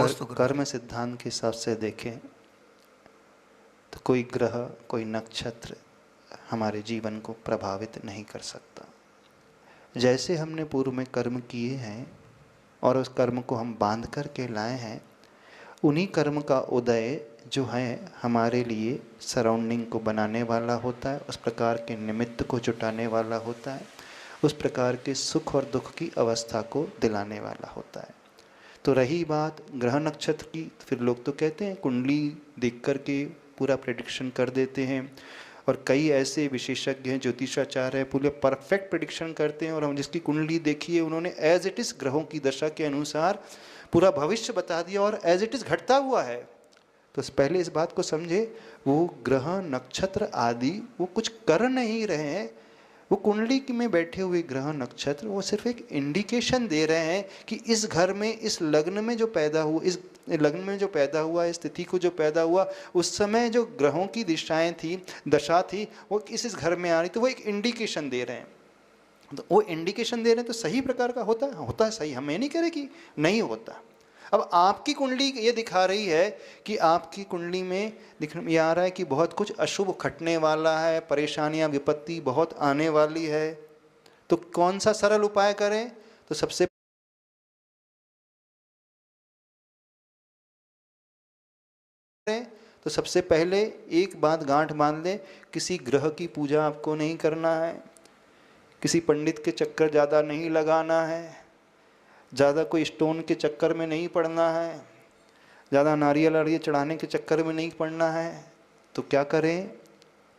नमोस्तु गुरु। कर्म सिद्धांत के हिसाब से देखें तो कोई ग्रह, कोई नक्षत्र हमारे जीवन को प्रभावित नहीं कर सकता। जैसे हमने पूर्व में कर्म किए हैं और उस कर्म को हम बांध कर के लाए हैं, उन्हीं कर्म का उदय जो है हमारे लिए सराउंडिंग को बनाने वाला होता है, उस प्रकार के निमित्त को जुटाने वाला होता है, उस प्रकार के सुख और दुख की अवस्था को दिलाने वाला होता है। तो रही बात ग्रह नक्षत्र की, फिर लोग तो कहते हैं कुंडली देख कर के पूरा प्रेडिक्शन कर देते हैं, और कई ऐसे विशेषज्ञ हैं, ज्योतिषाचार्य हैं, पूरे परफेक्ट प्रेडिक्शन करते हैं, और हम जिसकी कुंडली देखी है उन्होंने एज इट इज़ ग्रहों की दशा के अनुसार पूरा भविष्य बता दिया और एज इट इज़ घटता हुआ है। तो पहले इस बात को समझे, वो ग्रह नक्षत्र आदि वो कुछ कर नहीं रहे हैं। वो कुंडली में बैठे हुए ग्रह नक्षत्र वो सिर्फ एक इंडिकेशन दे रहे हैं कि इस घर में, इस लग्न में जो पैदा हुआ, इस लग्न में जो पैदा हुआ, इस तिथि को जो पैदा हुआ, उस समय जो ग्रहों की दिशाएं थी, दशा थी, वो इस घर में आ रही, तो वो एक इंडिकेशन दे रहे हैं। तो वो इंडिकेशन दे रहे हैं तो सही प्रकार का होता है सही, हम ये नहीं कह रहे कि नहीं होता। अब आपकी कुंडली ये दिखा रही है कि आपकी कुंडली में ये आ रहा है कि बहुत कुछ अशुभ खटने वाला है, परेशानियां, विपत्ति बहुत आने वाली है। तो कौन सा सरल उपाय करें? तो सबसे पहले एक बात गांठ बांध ले, किसी ग्रह की पूजा आपको नहीं करना है, किसी पंडित के चक्कर ज़्यादा नहीं लगाना है, ज़्यादा कोई स्टोन के चक्कर में नहीं पड़ना है, ज़्यादा नारियल आरियल चढ़ाने के चक्कर में नहीं पड़ना है। तो क्या करें?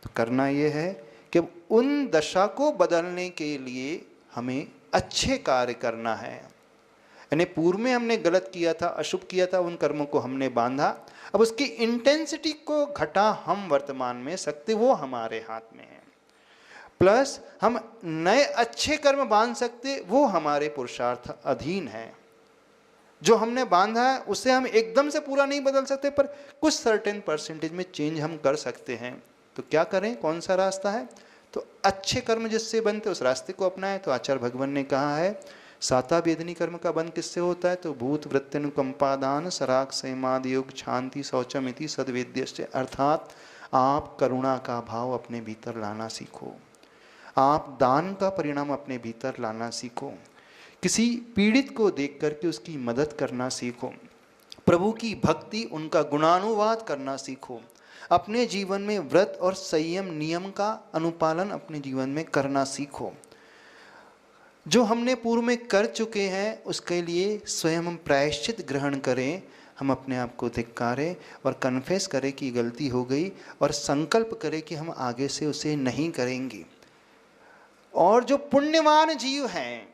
तो करना ये है कि उन दशा को बदलने के लिए हमें अच्छे कार्य करना है। यानी पूर्व में हमने गलत किया था, अशुभ किया था, उन कर्मों को हमने बांधा, अब उसकी इंटेंसिटी को घटा हम वर्तमान में सकते, वो हमारे हाथ में है। प्लस हम नए अच्छे कर्म बांध सकते, वो हमारे पुरुषार्थ अधीन है। जो हमने बांधा है उससे हम एकदम से पूरा नहीं बदल सकते, पर कुछ सर्टेन परसेंटेज में चेंज हम कर सकते हैं। तो क्या करें? कौन सा रास्ता है? तो अच्छे कर्म जिससे बनते उस रास्ते को अपनाएं। तो आचार्य भगवान ने कहा है, साता वेदनी कर्म का बंध किससे होता है? तो भूत वृत्त्यनुकंपादान सराग संयमाद योग शांति शौचम इति सद्वेद्यस्य, अर्थात आप करुणा का भाव अपने भीतर लाना सीखो, आप दान का परिणाम अपने भीतर लाना सीखो, किसी पीड़ित को देख करके उसकी मदद करना सीखो, प्रभु की भक्ति, उनका गुणानुवाद करना सीखो, अपने जीवन में व्रत और संयम नियम का अनुपालन अपने जीवन में करना सीखो। जो हमने पूर्व में कर चुके हैं उसके लिए स्वयं हम प्रायश्चित ग्रहण करें, हम अपने आप को धिक्कारें और कन्फेस करें कि गलती हो गई, और संकल्प करें कि हम आगे से उसे नहीं करेंगे। और जो पुण्यवान जीव हैं,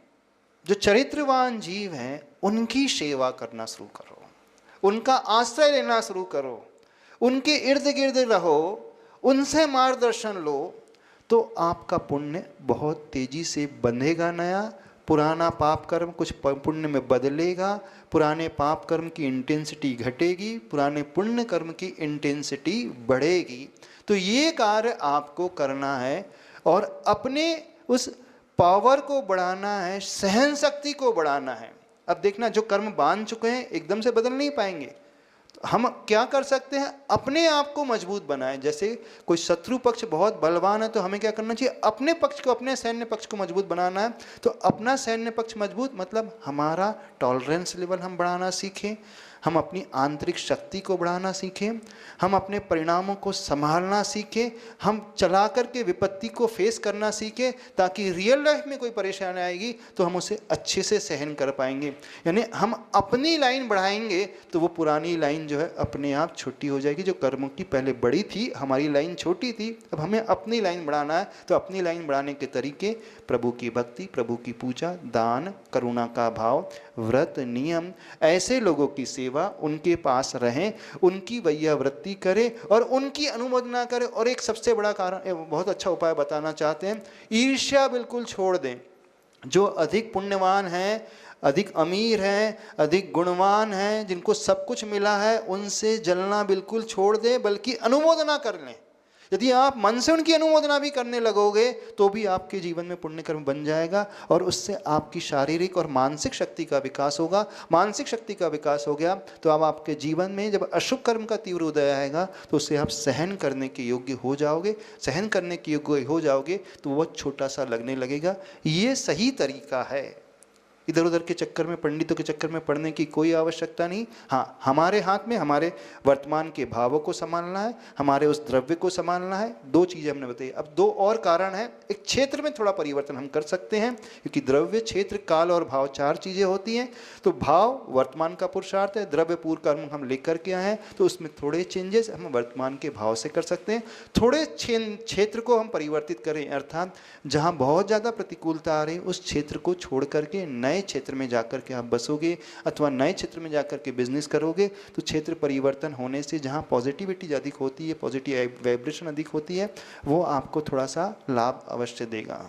जो चरित्रवान जीव हैं, उनकी सेवा करना शुरू करो, उनका आश्रय लेना शुरू करो, उनके इर्द गिर्द रहो, उनसे मार्गदर्शन लो, तो आपका पुण्य बहुत तेजी से बंधेगा नया। पुराना पाप कर्म कुछ पुण्य में बदलेगा, पुराने पाप कर्म की इंटेंसिटी घटेगी, पुराने पुण्य कर्म की इंटेंसिटी बढ़ेगी। तो ये कार्य आपको करना है और अपने उस पावर को बढ़ाना है, सहन शक्ति को बढ़ाना है। अब देखना, जो कर्म बांध चुके हैं एकदम से बदल नहीं पाएंगे। तो हम क्या कर सकते हैं? अपने आप को मजबूत बनाएं। जैसे कोई शत्रु पक्ष बहुत बलवान है तो हमें क्या करना चाहिए? अपने पक्ष को, अपने सैन्य पक्ष को मजबूत बनाना है। तो अपना सैन्य पक्ष मजबूत मतलब हमारा टॉलरेंस लेवल हम बढ़ाना सीखें, हम अपनी आंतरिक शक्ति को बढ़ाना सीखें, हम अपने परिणामों को संभालना सीखें, हम चला करके विपत्ति को फेस करना सीखें, ताकि रियल लाइफ में कोई परेशानी आएगी तो हम उसे अच्छे से सहन कर पाएंगे। यानी हम अपनी लाइन बढ़ाएंगे तो वो पुरानी लाइन जो है अपने आप छोटी हो जाएगी। जो कर्मों की पहले बड़ी थी, हमारी लाइन छोटी थी, अब हमें अपनी लाइन बढ़ाना है। तो अपनी लाइन बढ़ाने के तरीके प्रभु की भक्ति, प्रभु की पूजा, दान, करुणा का भाव, व्रत, नियम, ऐसे लोगों की सेवा, उनके पास रहें, उनकी वैयावृत्ति करें और उनकी अनुमोदना करें। और एक सबसे बड़ा कारण, बहुत अच्छा उपाय बताना चाहते हैं, ईर्ष्या बिल्कुल छोड़ दें। जो अधिक पुण्यवान हैं, अधिक अमीर हैं, अधिक गुणवान हैं, जिनको सब कुछ मिला है, उनसे जलना बिल्कुल छोड़ दें, बल्कि अनुमोदना कर लें। यदि आप मन से उनकी अनुमोदना भी करने लगोगे तो भी आपके जीवन में पुण्य कर्म बन जाएगा और उससे आपकी शारीरिक और मानसिक शक्ति का विकास होगा। मानसिक शक्ति का विकास हो गया तो अब आपके जीवन में जब अशुभ कर्म का तीव्र उदय आएगा तो उससे आप सहन करने के योग्य हो जाओगे। सहन करने के योग्य हो जाओगे तो वो छोटा सा लगने लगेगा। ये सही तरीका है। इधर उधर के चक्कर में, पंडितों के चक्कर में पड़ने की कोई आवश्यकता नहीं। हाँ, हमारे हाथ में हमारे वर्तमान के भावों को संभालना है, हमारे उस द्रव्य को संभालना है। दो चीज़ें हमने बताई। अब दो और कारण हैं। एक क्षेत्र में थोड़ा परिवर्तन हम कर सकते हैं क्योंकि द्रव्य, क्षेत्र, काल और भाव 4 चीज़ें होती हैं। तो भाव वर्तमान का पुरुषार्थ है, द्रव्य पूर्व कर्म हम लेकर के आए हैं, तो उसमें थोड़े चेंजेस हम वर्तमान के भाव से कर सकते हैं। थोड़े क्षेत्र को हम परिवर्तित करें, अर्थात जहाँ बहुत ज़्यादा प्रतिकूलता आ रही उस क्षेत्र को छोड़ करके नए क्षेत्र में जाकर के आप बसोगे अथवा नए क्षेत्र में जाकर के बिजनेस करोगे तो क्षेत्र परिवर्तन होने से जहाँ पॉजिटिविटी अधिक होती है, पॉजिटिव वाइब्रेशन अधिक होती है, वो आपको थोड़ा सा लाभ अवश्य देगा।